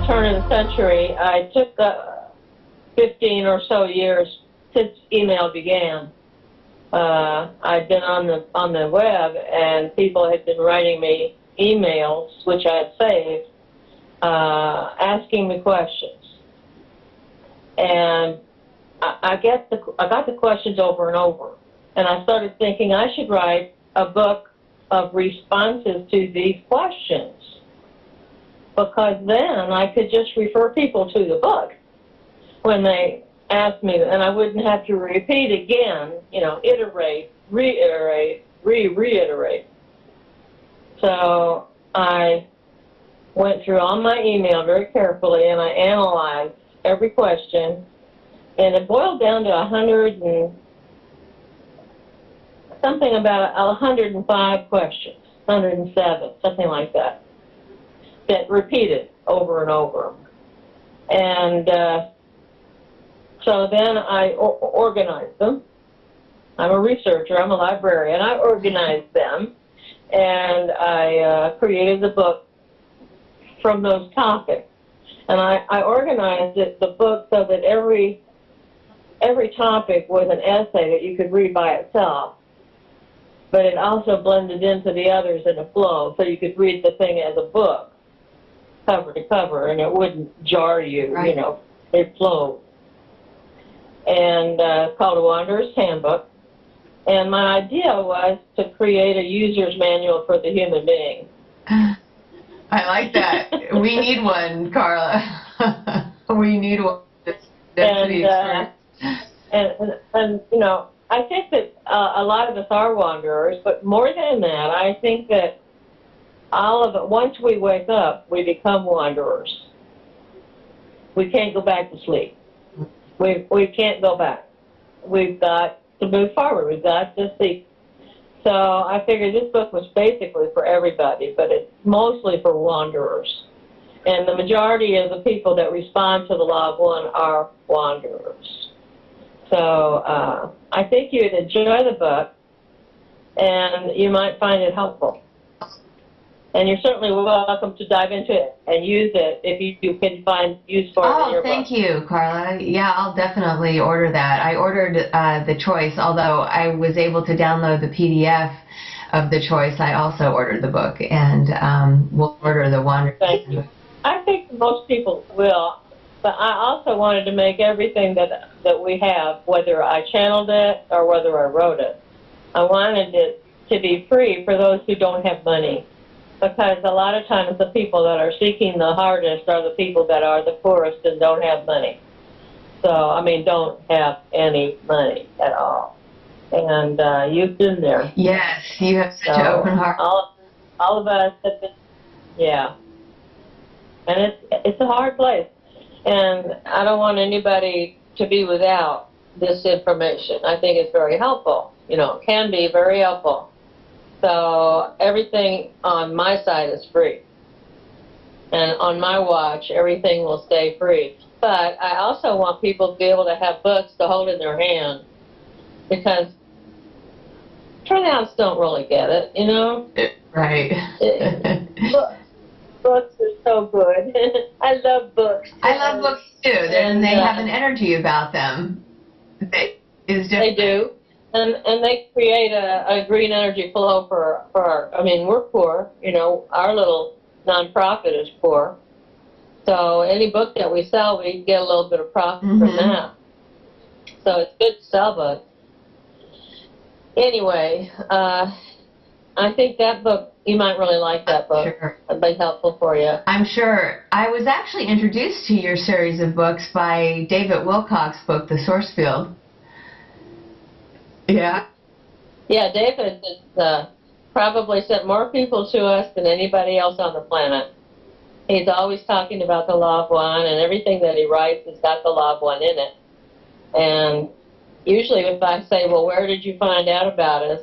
turn of the century, I took 15 or so years since email began. I'd been on the web, and people had been writing me emails, which I had saved, asking me questions. And I got the questions over and over. And I started thinking I should write a book of responses to these questions, because then I could just refer people to the book when they asked me, and I wouldn't have to repeat again, iterate, reiterate, reiterate. So I went through all my email very carefully, and I analyzed every question, and it boiled down to 105 questions, 107, something like that repeated over and over. And so then I organized them. I'm a researcher, I'm a librarian. I organized them, and I created the book from those topics. And I organized the book so that every topic was an essay that you could read by itself, but it also blended into the others in a flow, so you could read the thing as a book, cover to cover, and it wouldn't jar you, right. It flowed. And it's called A Wanderer's Handbook. And my idea was to create a user's manual for the human being. I like that. We need one, Carla. We need one. And I think that a lot of us are wanderers, but more than that, I think that all of it, once we wake up, we become wanderers. We can't go back to sleep. We can't go back. We've got to move forward. We've got to seek. So I figured this book was basically for everybody, but it's mostly for wanderers. And the majority of the people that respond to the Law of One are wanderers. So I think you'd enjoy the book, and you might find it helpful. And you're certainly welcome to dive into it and use it if you can find use for it in your book. Oh, thank you, Carla. Yeah, I'll definitely order that. I ordered The Choice, although I was able to download the PDF of The Choice. I also ordered the book, and we'll order The Wanderer. Thank you. I think most people will, but I also wanted to make everything that we have, whether I channeled it or whether I wrote it, I wanted it to be free for those who don't have money. Because a lot of times the people that are seeking the hardest are the people that are the poorest and don't have money. So, don't have any money at all. And you've been there. Yes, you have such an open heart. All of us have been, yeah. And it's a hard place. And I don't want anybody to be without this information. I think it's very helpful. It can be very helpful. So everything on my side is free. And on my watch, everything will stay free. But I also want people to be able to have books to hold in their hand, because printouts don't really get it, Right. Books are so good. I love books. I love books too. And they have an energy about them. They do. And they create a green energy flow for our, we're poor, our little nonprofit is poor. So any book that we sell, we get a little bit of profit from that. So it's good to sell books. Anyway, I think that book, you might really like that book. Sure. It'd be helpful for you. I'm sure. I was actually introduced to your series of books by David Wilcock's book, The Source Field. Yeah. Yeah, David has probably sent more people to us than anybody else on the planet. He's always talking about the Law of One, and everything that he writes has got the Law of One in it. And usually if I say, well, where did you find out about us?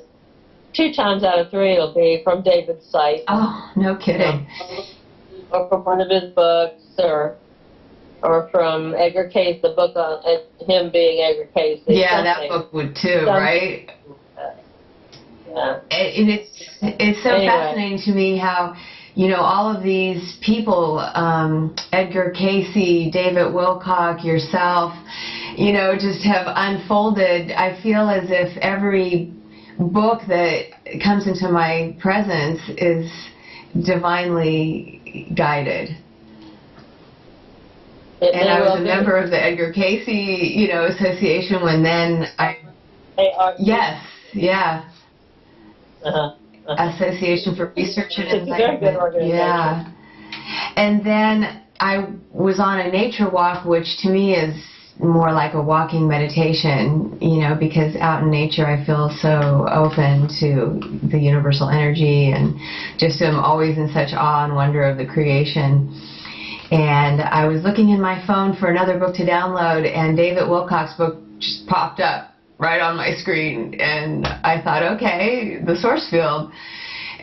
2 times out of 3 it'll be from David's site. Oh, no kidding. Or from one of his books, or from Edgar Cayce, the book on him being Edgar Cayce. Yeah, that book would too, right? Yeah. And it's so fascinating to me how you know, all of these people, Edgar Casey, David Wilcock, yourself, you know, just have unfolded. I feel as if every book that comes into my presence is divinely guided. And I was a member of the Edgar Casey, you know, association when then yes, yeah. Association for Research and It's a very good organization. Yeah. And then I was on a nature walk, which to me is more like a walking meditation, you know, because out in nature I feel so open to the universal energy and just am always in such awe and wonder of the creation. And I was looking in my phone for another book to download, and David Wilcock's book just popped up right on my screen, and I thought, okay, The Source Field,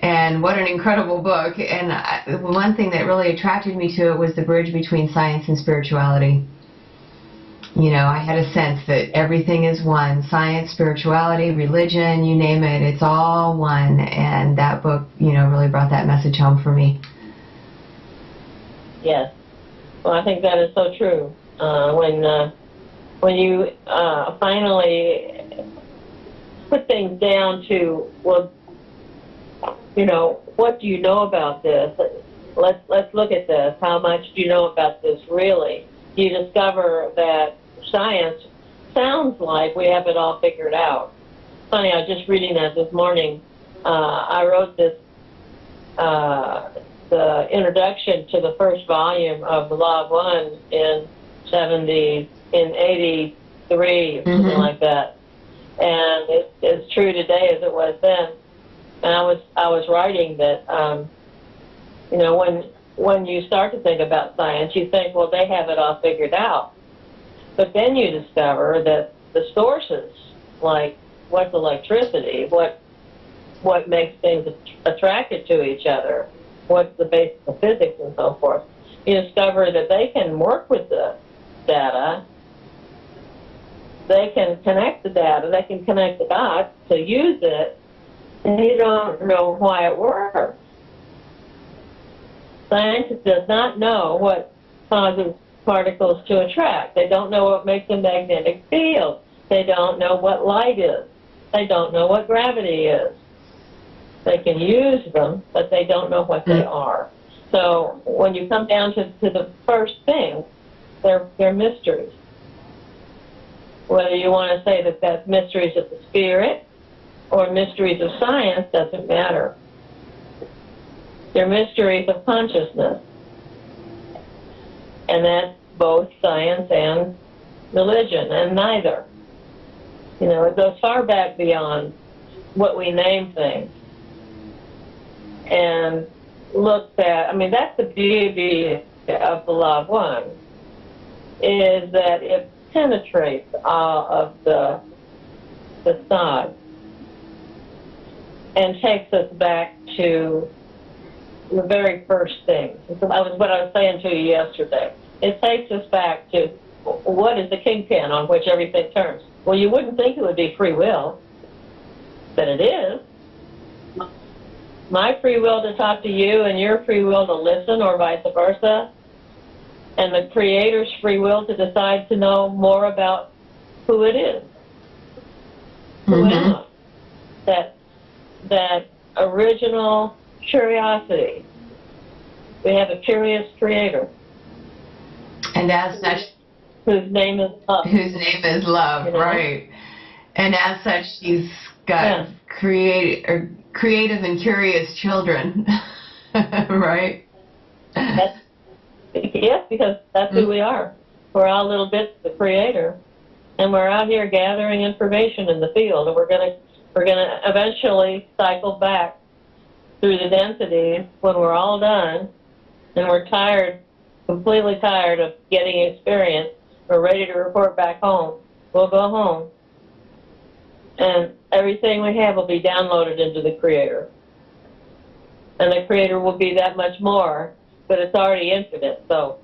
and what an incredible book. And one thing that really attracted me to it was the bridge between science and spirituality. You know, I had a sense that everything is one. Science, spirituality, religion, you name it, it's all one. And that book, you know, really brought that message home for me. Yes. Well, I think that is so true. When you finally put things down to, well, you know, what do you know about this? Let's look at this. How much do you know about this really? You discover that science sounds like we have it all figured out. Funny, I was just reading that this morning. I wrote this, the introduction to the first volume of The Law of One in 83, something like that. And it's as true today as it was then. And I was writing that, you know, when you start to think about science, you think, well, they have it all figured out. But then you discover that the sources, like what's electricity, what makes things attracted to each other, what's the basis of physics and so forth, you discover that they can work with the data, they can connect the data, they can connect the dots to use it, and you don't know why it works. Science does not know what causes particles to attract. They don't know what makes a magnetic field. They don't know what light is. They don't know what gravity is. They can use them, but they don't know what they are. So when you come down to the first thing, they're mysteries. Whether you want to say that that's mysteries of the spirit or mysteries of science doesn't matter. They're mysteries of consciousness. And that's both science and religion, and neither. You know, it goes far back beyond what we name things. And looks at, I mean, that's the beauty of the Law of One, is that it penetrates all of the facade and takes us back to the very first thing. What I was saying to you yesterday. It takes us back to what is the kingpin on which everything turns. Well, you wouldn't think it would be free will, but it is. My free will to talk to you and your free will to listen, or vice versa, and the Creator's free will to decide to know more about who it is. Who am I? That original curiosity. We have a curious Creator. And as such, whose name is love. Whose name is love, you know? Right. And as such, he's got creative and curious children, right? Yes, because that's who we are. We're all little bits of the Creator, and we're out here gathering information in the field, and we're gonna eventually cycle back through the densities when we're all done, and we're tired, completely tired of getting experience. We're ready to report back home. We'll go home, and everything we have will be downloaded into the Creator. And the Creator will be that much more, but it's already infinite. So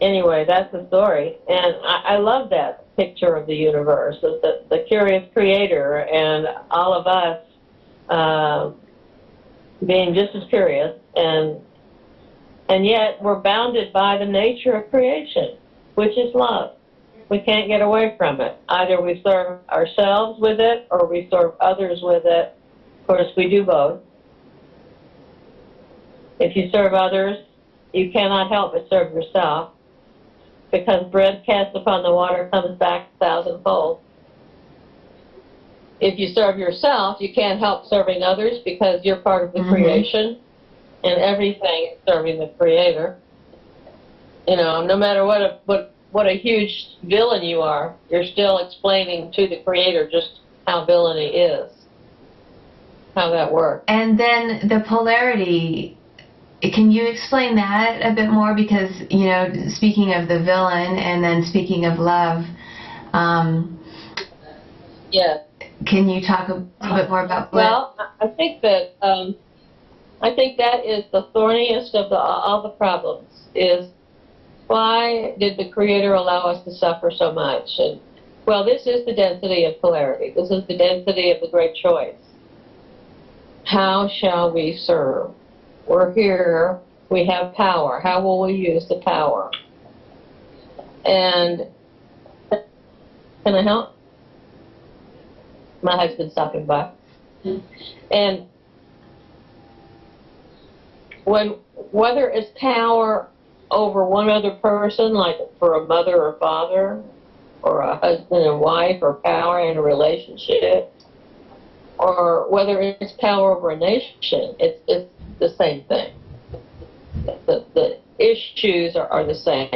anyway, that's the story. And I love that picture of the universe, the curious Creator, and all of us being just as curious, and yet we're bounded by the nature of creation, which is love. We can't get away from it. Either we serve ourselves with it or we serve others with it. Of course, we do both. If you serve others, you cannot help but serve yourself, because bread cast upon the water comes back 1,000-fold. If you serve yourself, you can't help serving others because you're part of the creation, and everything is serving the Creator. You know, no matter what a huge villain you are, you're still explaining to the Creator just how villainy is, how that works. And then the polarity, can you explain that a bit more? Because, you know, speaking of the villain and then speaking of love, yeah. Can you talk a little bit more about that? Well, I think that is the thorniest of all the problems, is why did the Creator allow us to suffer so much? And, well, this is the density of polarity. This is the density of the great choice. How shall we serve? We're here. We have power. How will we use the power? And can I help? My husband's stopping by. And whether it's power over one other person, like for a mother or father, or a husband and wife, or power in a relationship, or whether it's power over a nation, it's the same thing. The issues are the same.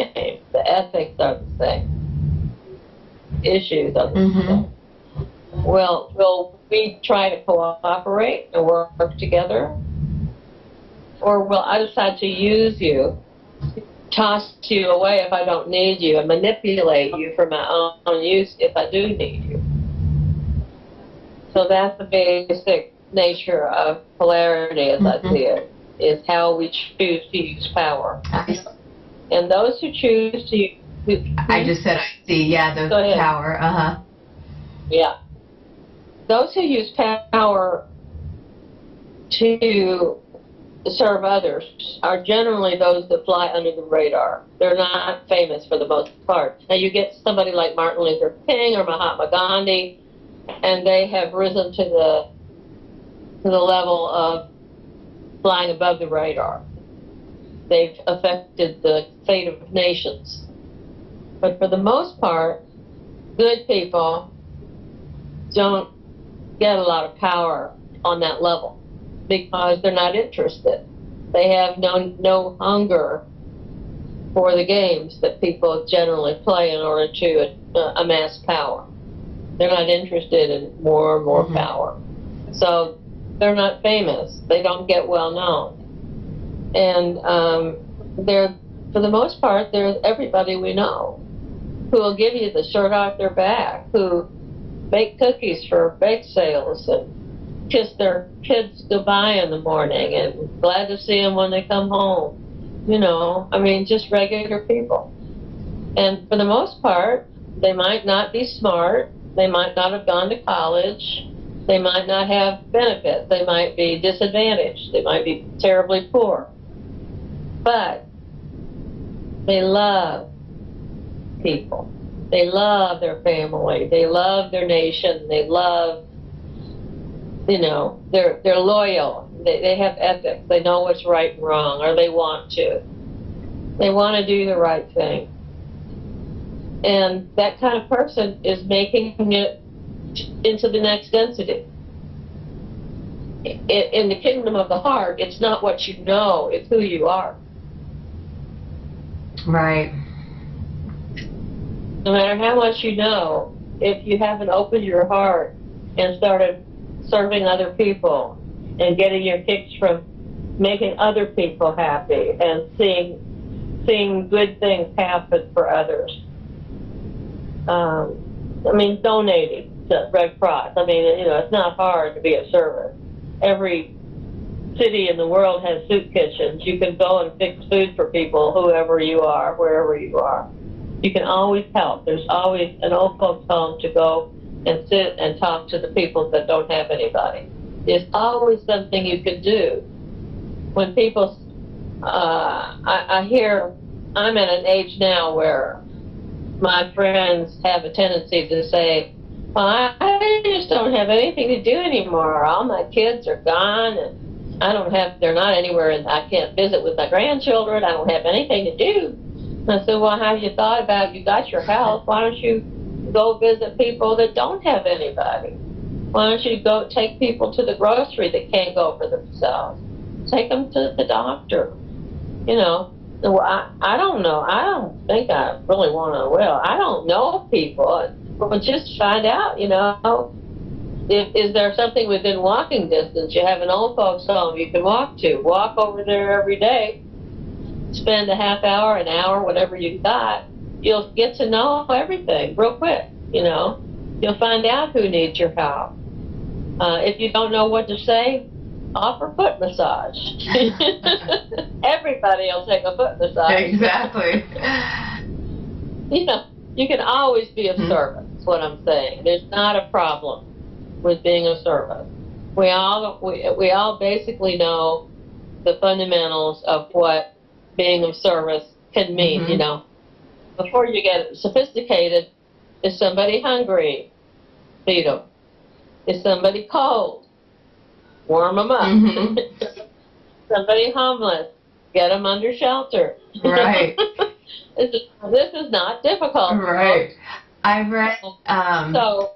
The ethics are the same. Issues are the same. Well, will we try to cooperate and work together? Or will I decide to use you, toss you away if I don't need you, and manipulate you for my own use if I do need you? So that's the basic nature of polarity, as I see it, is how we choose to use power. And those who choose to use... I just said I see, yeah, the power, Yeah. Those who use power to serve others are generally those that fly under the radar. They're not famous for the most part. Now you get somebody like Martin Luther King or Mahatma Gandhi, and they have risen to the level of flying above the radar. They've affected the fate of nations. But for the most part, good people don't get a lot of power on that level because they're not interested. They have no hunger for the games that people generally play in order to amass power. They're not interested in more and more power. So they're not famous. They don't get well known. And they're, for the most part, they're everybody we know who will give you the shirt off their back, who bake cookies for bake sales and kiss their kids goodbye in the morning and glad to see them when they come home. You know, I mean, just regular people. And for the most part, they might not be smart. They might not have gone to college. They might not have benefits. They might be disadvantaged. They might be terribly poor. But they love people. They love their family. They love their nation. They love, you know, they're loyal. They have ethics. They know what's right and wrong, or they want to. They want to do the right thing. And that kind of person is making it into the next density. In the kingdom of the heart, it's not what you know, it's who you are. Right. No matter how much you know, if you haven't opened your heart and started serving other people and getting your kicks from making other people happy and seeing good things happen for others. I mean, donating to Red Cross. I mean, you know, it's not hard to be of service. Every city in the world has soup kitchens. You can go and fix food for people, whoever you are, wherever you are. You can always help. There's always an old folks home to go and sit and talk to the people that don't have anybody. There's always something you can do when people, I hear, I'm at an age now where my friends have a tendency to say, well, I just don't have anything to do anymore. All my kids are gone, and they're not anywhere, and I can't visit with my grandchildren. I don't have anything to do. And I said, well, have you thought about, you got your health, why don't you go visit people that don't have anybody? Why don't you go take people to the grocery that can't go for themselves? Take them to the doctor. You know, well, I don't know. I don't think I really want to, I don't know people. But just find out, is there something within walking distance? You have an old folks home you can walk to. Walk over there every day. Spend a half hour, an hour, whatever you've got. You'll get to know everything real quick, You'll find out who needs your help. If you don't know what to say, offer foot massage. Everybody will take a foot massage. Exactly. You can always be of service, is what I'm saying. There's not a problem with being of service. We all basically know the fundamentals of what being of service can mean, Before you get sophisticated, is somebody hungry? Feed them. Is somebody cold? Warm them up. Somebody homeless? Get them under shelter. Right. This is not difficult. Right. I've read. So,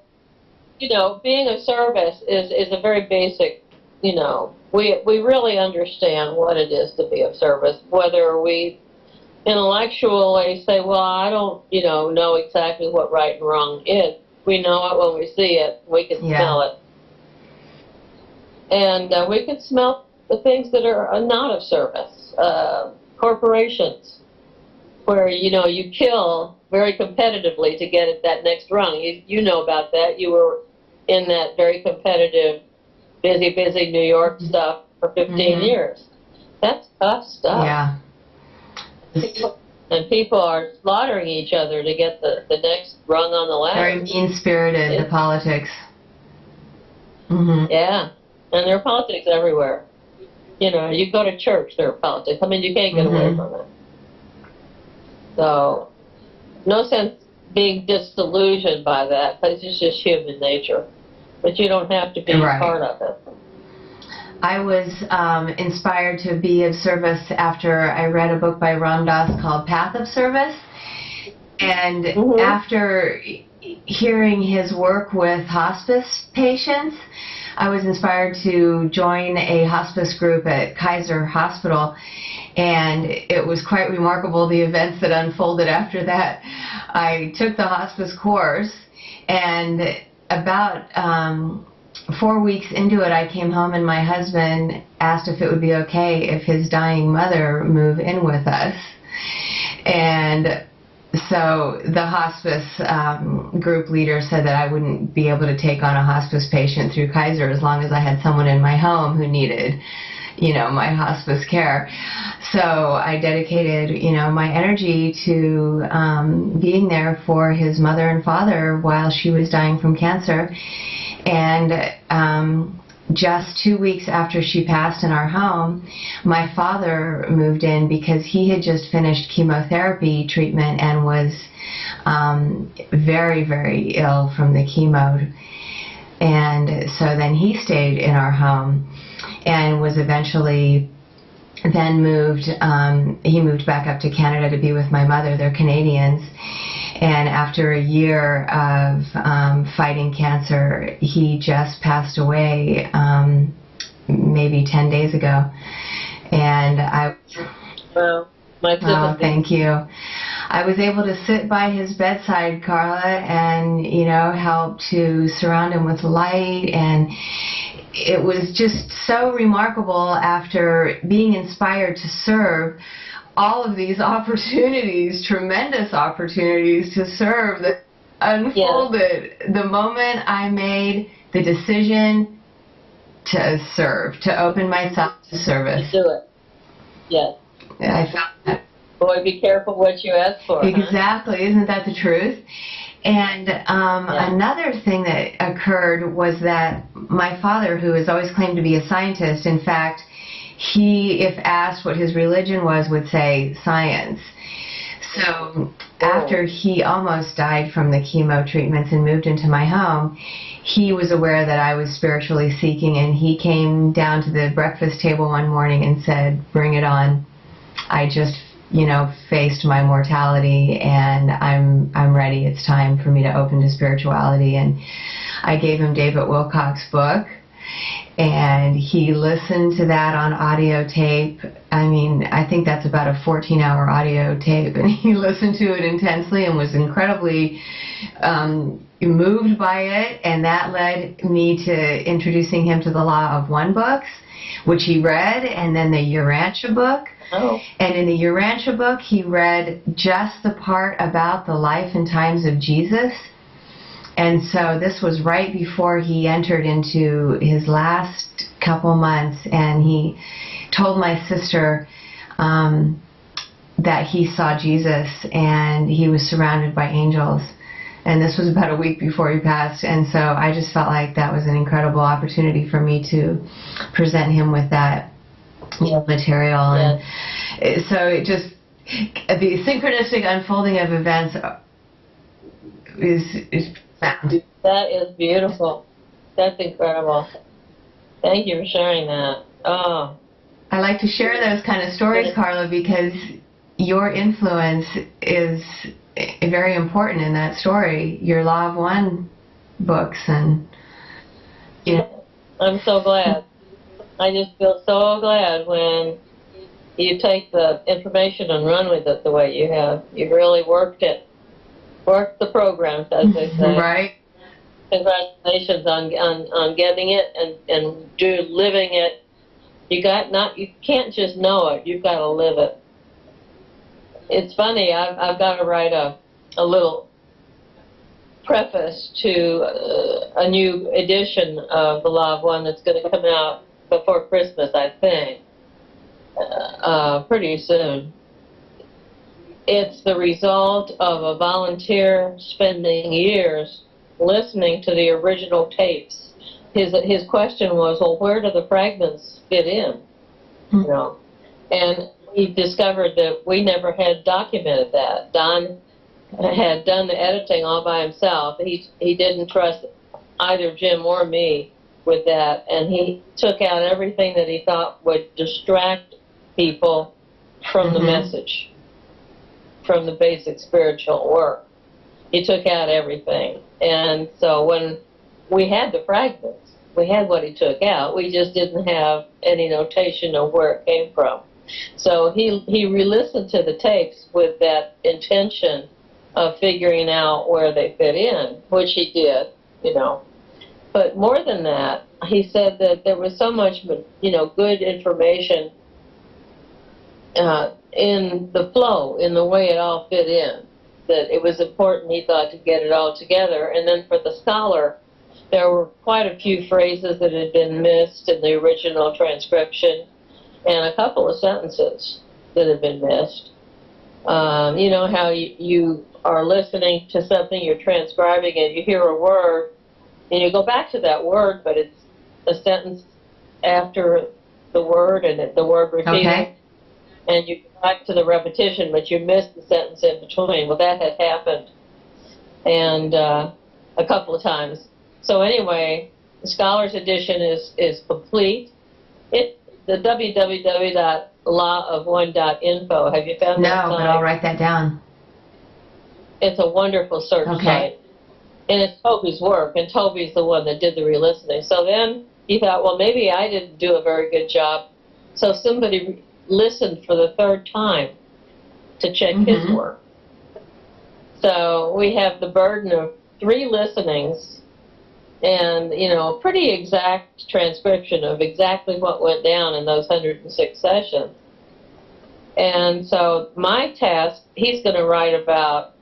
being of service is a very basic, we really understand what it is to be of service, whether we intellectually say, well, I don't, know exactly what right and wrong is. We know it when we see it. We can smell it. And we can smell the things that are not of service. Corporations, where, you kill very competitively to get at that next rung. You know about that. You were in that very competitive, busy New York stuff for 15 years. That's tough stuff. Yeah. And people are slaughtering each other to get the next rung on the ladder. Very mean-spirited, the politics. Yeah. And there are politics everywhere. You go to church, there are politics. I mean, you can't get away from it. So, no sense being disillusioned by that, because it's just human nature. But you don't have to be part of it. I was inspired to be of service after I read a book by Ram Dass called Path of Service. And after hearing his work with hospice patients, I was inspired to join a hospice group at Kaiser Hospital, and it was quite remarkable, the events that unfolded after that. I took the hospice course, and about 4 weeks into it, I came home and my husband asked if it would be okay if his dying mother move in with us. And so the hospice group leader said that I wouldn't be able to take on a hospice patient through Kaiser as long as I had someone in my home who needed, my hospice care. So I dedicated, my energy to being there for his mother and father while she was dying from cancer. And just 2 weeks after she passed in our home, my father moved in because he had just finished chemotherapy treatment and was very, very ill from the chemo. And so then he stayed in our home and was eventually then he moved back up to Canada to be with my mother. They're Canadians. And after a year of fighting cancer, he just passed away maybe 10 days ago. And Well, my sympathy. Oh, thank you. I was able to sit by his bedside, Carla, and, help to surround him with light. And it was just so remarkable after being inspired to serve. All of these opportunities, tremendous opportunities to serve that unfolded the moment I made the decision to serve, to open myself to service. Do it. Yes. I found that. Boy, be careful what you ask for. Exactly. Huh? Isn't that the truth? And another thing that occurred was that my father, who has always claimed to be a scientist, in fact, he, if asked what his religion was, would say science. So after he almost died from the chemo treatments and moved into my home, he was aware that I was spiritually seeking, and he came down to the breakfast table one morning and said, "Bring it on. I just, faced my mortality, and I'm ready. It's time for me to open to spirituality." And I gave him David Wilcock's book, and he listened to that on audio tape. I mean, I think that's about a 14-hour audio tape, and he listened to it intensely and was incredibly moved by it, and that led me to introducing him to the Law of One books, which he read, and then the Urantia book. Oh. And in the Urantia book, he read just the part about the life and times of Jesus. And so this was right before he entered into his last couple months, and he told my sister that he saw Jesus and he was surrounded by angels. And this was about a week before he passed, and so I just felt like that was an incredible opportunity for me to present him with that material. Yes. And so it just, the synchronistic unfolding of events is profound. That is beautiful. That's incredible. Thank you for sharing that. Oh. I like to share those kind of stories, Carla, because your influence is very important in that story. Your Law of One books, and I'm so glad. I just feel so glad when you take the information and run with it the way you have. You've really worked the programs, as they say. Right. Congratulations on getting it and living it. You can't just know it. You've got to live it. It's funny. I've got to write a little preface to a new edition of the Law of One that's going to come out before Christmas, I think, pretty soon. It's the result of a volunteer spending years listening to the original tapes. His question was, well, where do the fragments fit in? And he discovered that we never had documented that. Don had done the editing all by himself. He didn't trust either Jim or me with that, and he took out everything that he thought would distract people from the message, from the basic spiritual work. He took out everything. And so when we had the fragments, we had what he took out, we just didn't have any notation of where it came from. So he re-listened to the tapes with that intention of figuring out where they fit in, which he did, But more than that, he said that there was so much, good information in the flow, in the way it all fit in, that it was important, he thought, to get it all together. And then for the scholar, there were quite a few phrases that had been missed in the original transcription, and a couple of sentences that had been missed. You know how you are listening to something, you're transcribing it, you hear a word, and you go back to that word, but it's a sentence after the word, and the word repeated. Okay. And you go back to the repetition, but you missed the sentence in between. Well, that had happened, and a couple of times. So anyway, the Scholars Edition is complete. The www.lawofone.info. Have you found that site? No, but I'll write that down. It's a wonderful search site. And it's Toby's work, and Toby's the one that did the re-listening. So then he thought, well, maybe I didn't do a very good job. So somebody listened for the third time to check his work. So we have the burden of 3 listenings and, a pretty exact transcription of exactly what went down in those 106 sessions. And so my task, he's going to write about,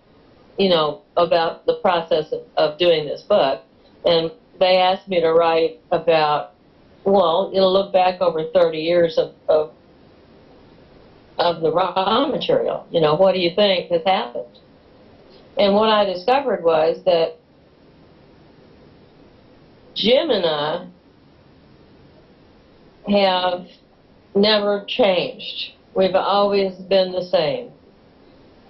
about the process of doing this book. And they asked me to write about, look back over 30 years of the raw material. What do you think has happened? And what I discovered was that Jim and I have never changed. We've always been the same.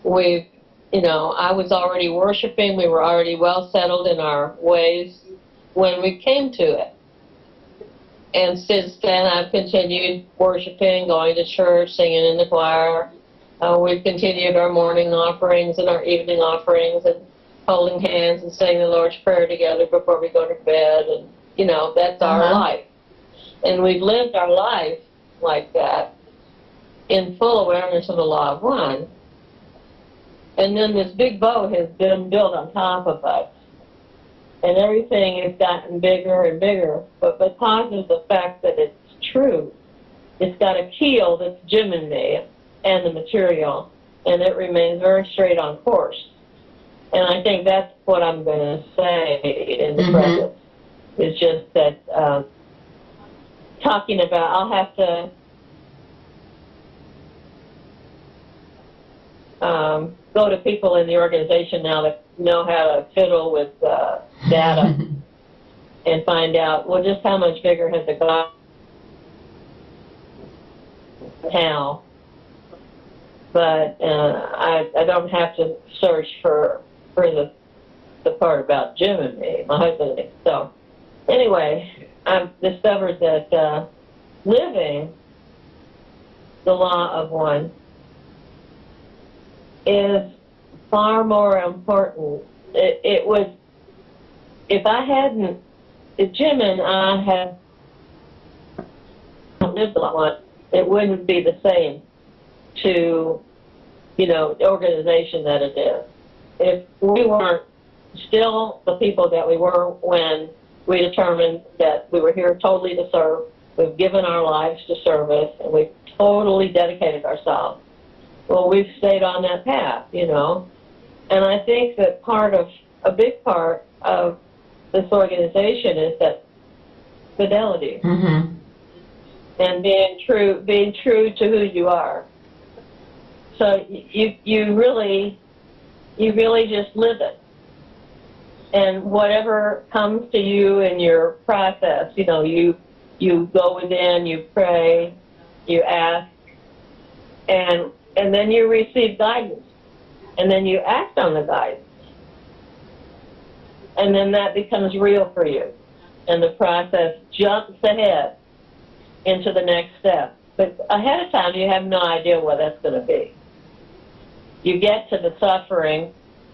We've, I was already worshiping. We were already well settled in our ways when we came to it. And since then, I've continued worshiping, going to church, singing in the choir. We've continued our morning offerings and our evening offerings and holding hands and saying the Lord's Prayer together before we go to bed. And, that's our life. And we've lived our life like that in full awareness of the law of one. And then this big boat has been built on top of us. And everything has gotten bigger and bigger. But because of the fact that it's true, it's got a keel that's Jim and me and the material, and it remains very straight on course. And I think that's what I'm going to say in the present. It's just that talking about, I'll have to go to people in the organization now that know how to fiddle with data and find out, well, just how much bigger has it got now. But I don't have to search for the part about Jim and me, my husband and me. So anyway, I've discovered that living the law of one is far more important. It was, if Jim and I had lived the law of one, it wouldn't be the same to, the organization that it is. If we weren't still the people that we were when we determined that we were here totally to serve, we've given our lives to service, and we've totally dedicated ourselves, well, we've stayed on that path, And I think that a big part of this organization is that fidelity. And being true to who you are. So you really just live it. And whatever comes to you in your process, you go within, you pray, you ask, and then you receive guidance. And then you act on the guidance. And then that becomes real for you. And the process jumps ahead into the next step. But ahead of time, you have no idea what that's going to be. You get to the suffering,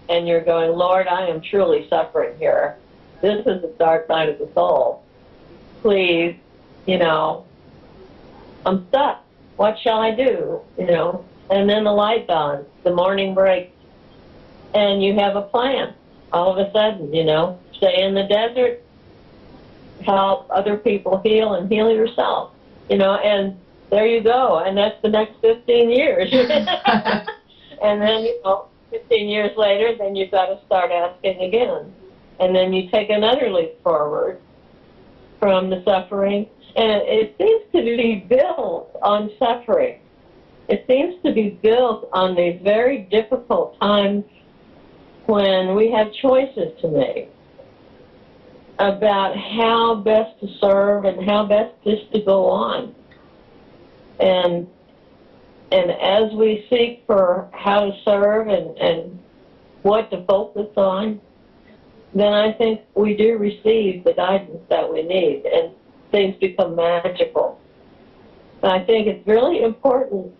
and you're going, Lord, I am truly suffering here. This is the dark night of the soul. Please, I'm stuck. What shall I do? And then the light dawns, the morning breaks, and you have a plan. All of a sudden, stay in the desert, help other people heal, and heal yourself. And there you go, and that's the next 15 years. And then, 15 years later, then you've got to start asking again. And then you take another leap forward from the suffering. And it seems to be built on suffering. It seems to be built on these very difficult times when we have choices to make about how best to serve and how best just to go on. And as we seek for how to serve and what to focus on, then I think we do receive the guidance that we need, and things become magical. And I think it's really important,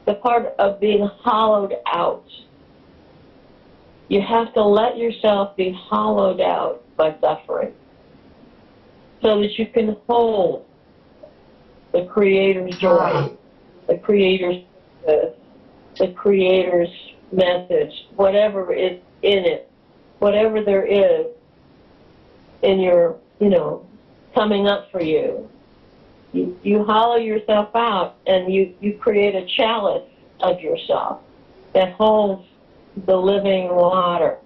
the part of being hollowed out. You have to let yourself be hollowed out by suffering so that you can hold the Creator's joy, the Creator's purpose, the Creator's message, whatever is in it, whatever there is in your, coming up for you. You hollow yourself out, and you create a chalice of yourself that holds the living water.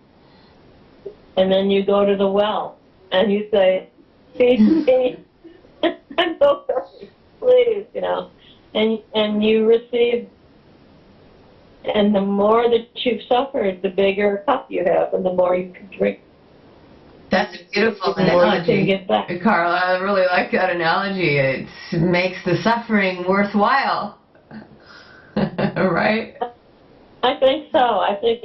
And then you go to the well, and you say, feed me. I'm so thirsty, please, And you receive, and the more that you've suffered, the bigger cup you have, and the more you can drink. That's a beautiful the more you can analogy, give back. Carla. I really like that analogy. It makes the suffering worthwhile. Right? I think so. I think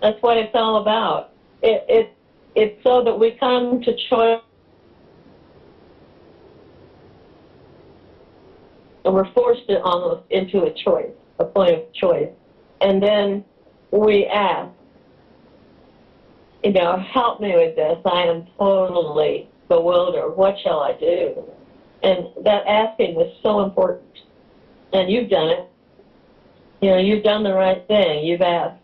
that's what it's all about. It's so that we come to choice, and we're forced almost into a choice, a point of choice, and then we ask, help me with this. I am totally bewildered. What shall I do? And that asking is so important. And you've done it. You've done the right thing. You've asked.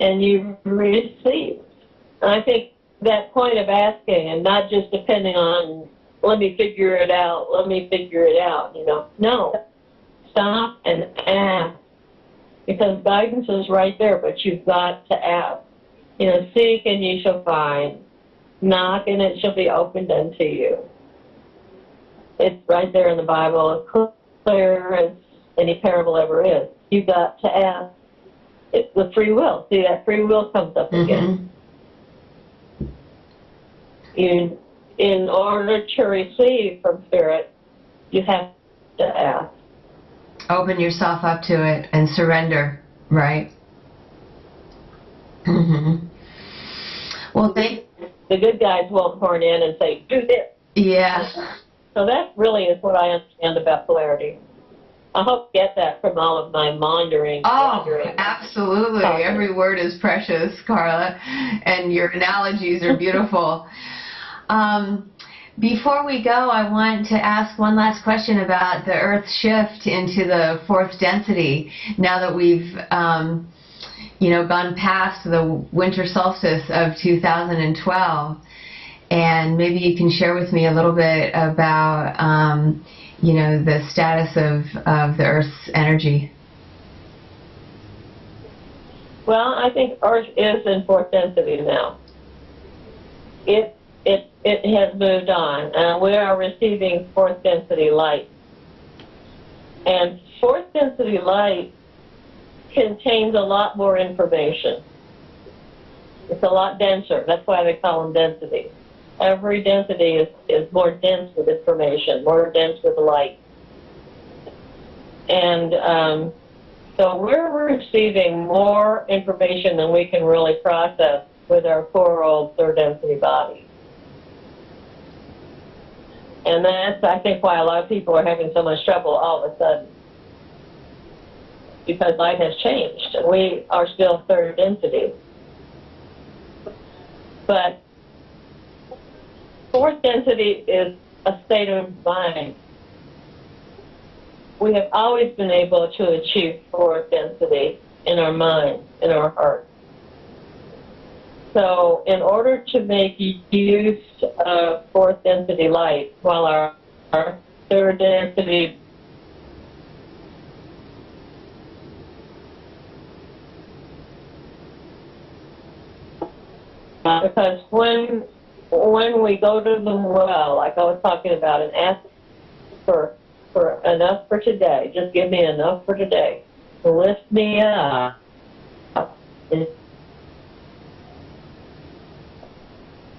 And you've received. And I think that point of asking and not just depending on, let me figure it out, No. Stop and ask. Because guidance is right there, but you've got to ask. Seek and ye shall find. Knock and it shall be opened unto you. It's right there in the Bible, as clear as any parable ever is. You've got to ask. It's the free will. See, that free will comes up again. In order to receive from Spirit, you have to ask. Open yourself up to it and surrender, right? Well, the good guys won't horn in and say, do this. Yeah. So that really is what I understand about polarity. I hope you get that from all of my maundering. Absolutely. Talking. Every word is precious, Carla, and your analogies are beautiful. Before we go, I want to ask one last question about the Earth's shift into the fourth density. Now that we've, gone past the winter solstice of 2012, and maybe you can share with me a little bit about, the status of the Earth's energy. Well, I think Earth is in fourth density now. It has moved on, and we are receiving fourth density light. And fourth density light contains a lot more information. It's a lot denser. That's why they call them density. Every density is more dense with information, more dense with light. And so we're receiving more information than we can really process with our poor old third density body. And that's, I think, why a lot of people are having so much trouble all of a sudden. Because light has changed, and we are still third density. But fourth density is a state of mind. We have always been able to achieve fourth density in our mind, in our heart. So in order to make use of fourth density light while our third density because when we go to the well, like I was talking about, and ask for enough for today, just give me enough for today to lift me up.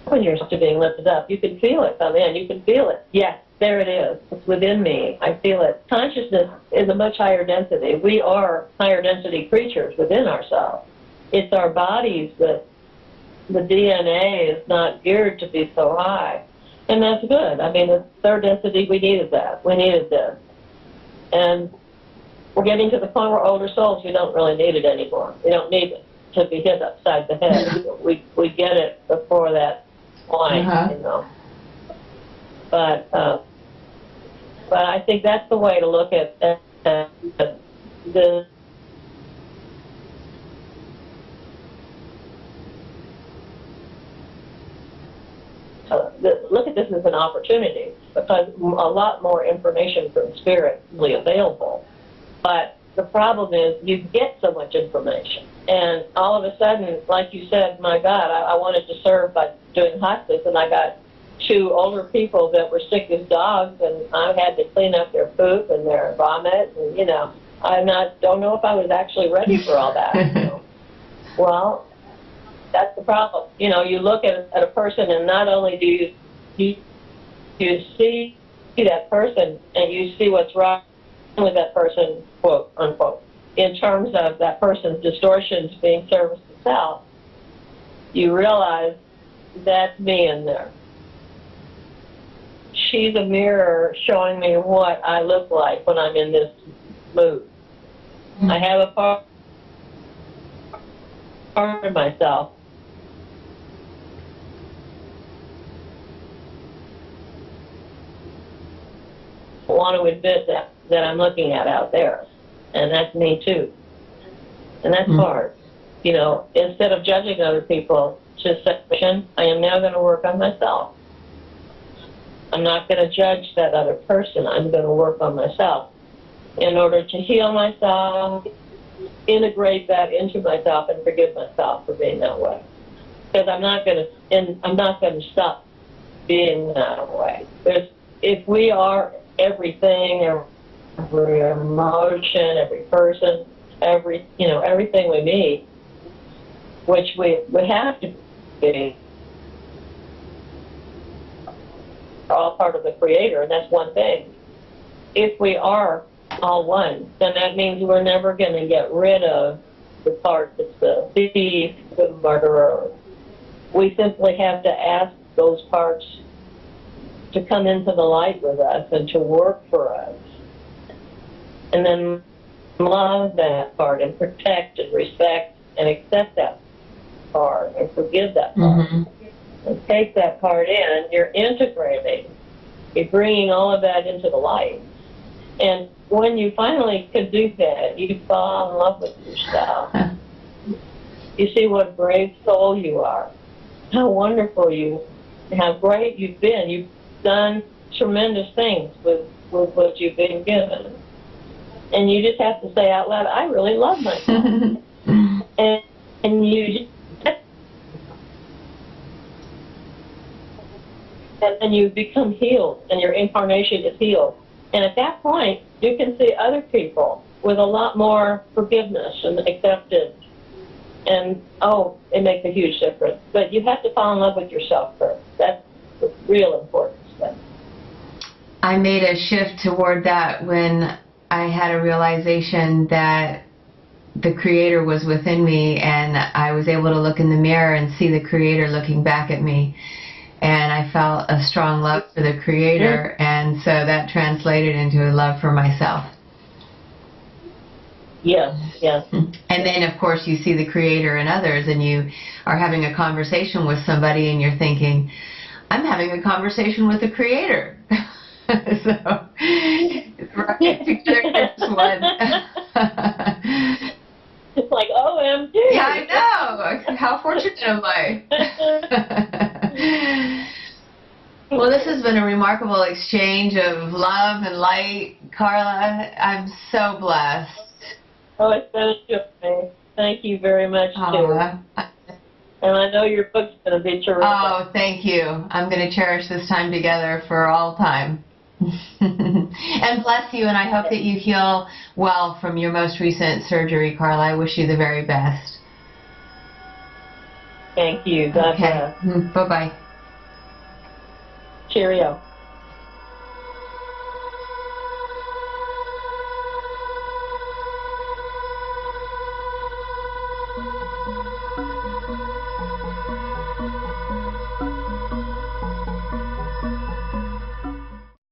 When you're still being lifted up, you can feel it come in. You can feel it. Yes, there it is. It's within me. I feel it. Consciousness is a much higher density. We are higher density creatures within ourselves. It's our bodies that the DNA is not geared to be so high. And that's good. I mean, the third density, we needed that. We needed this. And we're getting to the point where older souls, we don't really need it anymore. We don't need it to be hit upside the head. We get it before that point, But I think that's the way to look at the look at this as an opportunity, because a lot more information from Spirit is really available. But the problem is you get so much information, and all of a sudden, like you said, my God, I wanted to serve by doing hospice, and I got 2 older people that were sick as dogs, and I had to clean up their poop and their vomit, and don't know if I was actually ready for all that. Well, That's the problem. You know, you look at a person, and not only do you see that person, and you see what's wrong with that person, quote unquote, in terms of that person's distortions being serviced to self, you realize that's me in there. She's a mirror showing me what I look like when I'm in this mood. I have a part of myself I want to admit that I'm looking at out there, and that's me too. And that's hard. You know, instead of judging other people, just say, I am now going to work on myself. I'm not going to judge that other person. I'm going to work on myself in order to heal myself, integrate that into myself, and forgive myself for being that way. Because I'm not going to stop being that way. If we are everything, every emotion, every person, everything we meet, which we have to be, all part of the Creator, and that's one thing. If we are all one, then that means we're never going to get rid of the part that's the thief, the murderer. We simply have to ask those parts to come into the light with us and to work for us. And then love that part and protect and respect and accept that part and forgive that part. And take that part in, you're integrating. You're bringing all of that into the light. And when you finally can do that, you fall in love with yourself. You see what a brave soul you are. How wonderful how great you've been. You've done tremendous things with what you've been given. And you just have to say out loud, I really love myself. and you and you become healed, and your incarnation is healed. And at that point, you can see other people with a lot more forgiveness and acceptance. And, it makes a huge difference. But you have to fall in love with yourself first. That's the real important step. I made a shift toward that when I had a realization that the Creator was within me, and I was able to look in the mirror and see the Creator looking back at me. And I felt a strong love for the Creator, and so that translated into a love for myself. Yes, yes. And then, of course, you see the Creator in others, and you are having a conversation with somebody, and you're thinking, I'm having a conversation with the Creator. So, right together as one. It's like, OMG. Yeah, I know. How fortunate am I? Well, this has been a remarkable exchange of love and light. Carla, I'm so blessed. Oh, it's been a joy. Thank you very much, too. And I know your book's going to be terrific. Oh, thank you. I'm going to cherish this time together for all time. And bless you, and I hope that you heal well from your most recent surgery, Carla. I wish you the very best. Thank you. God bless. Bye-bye. Cheerio.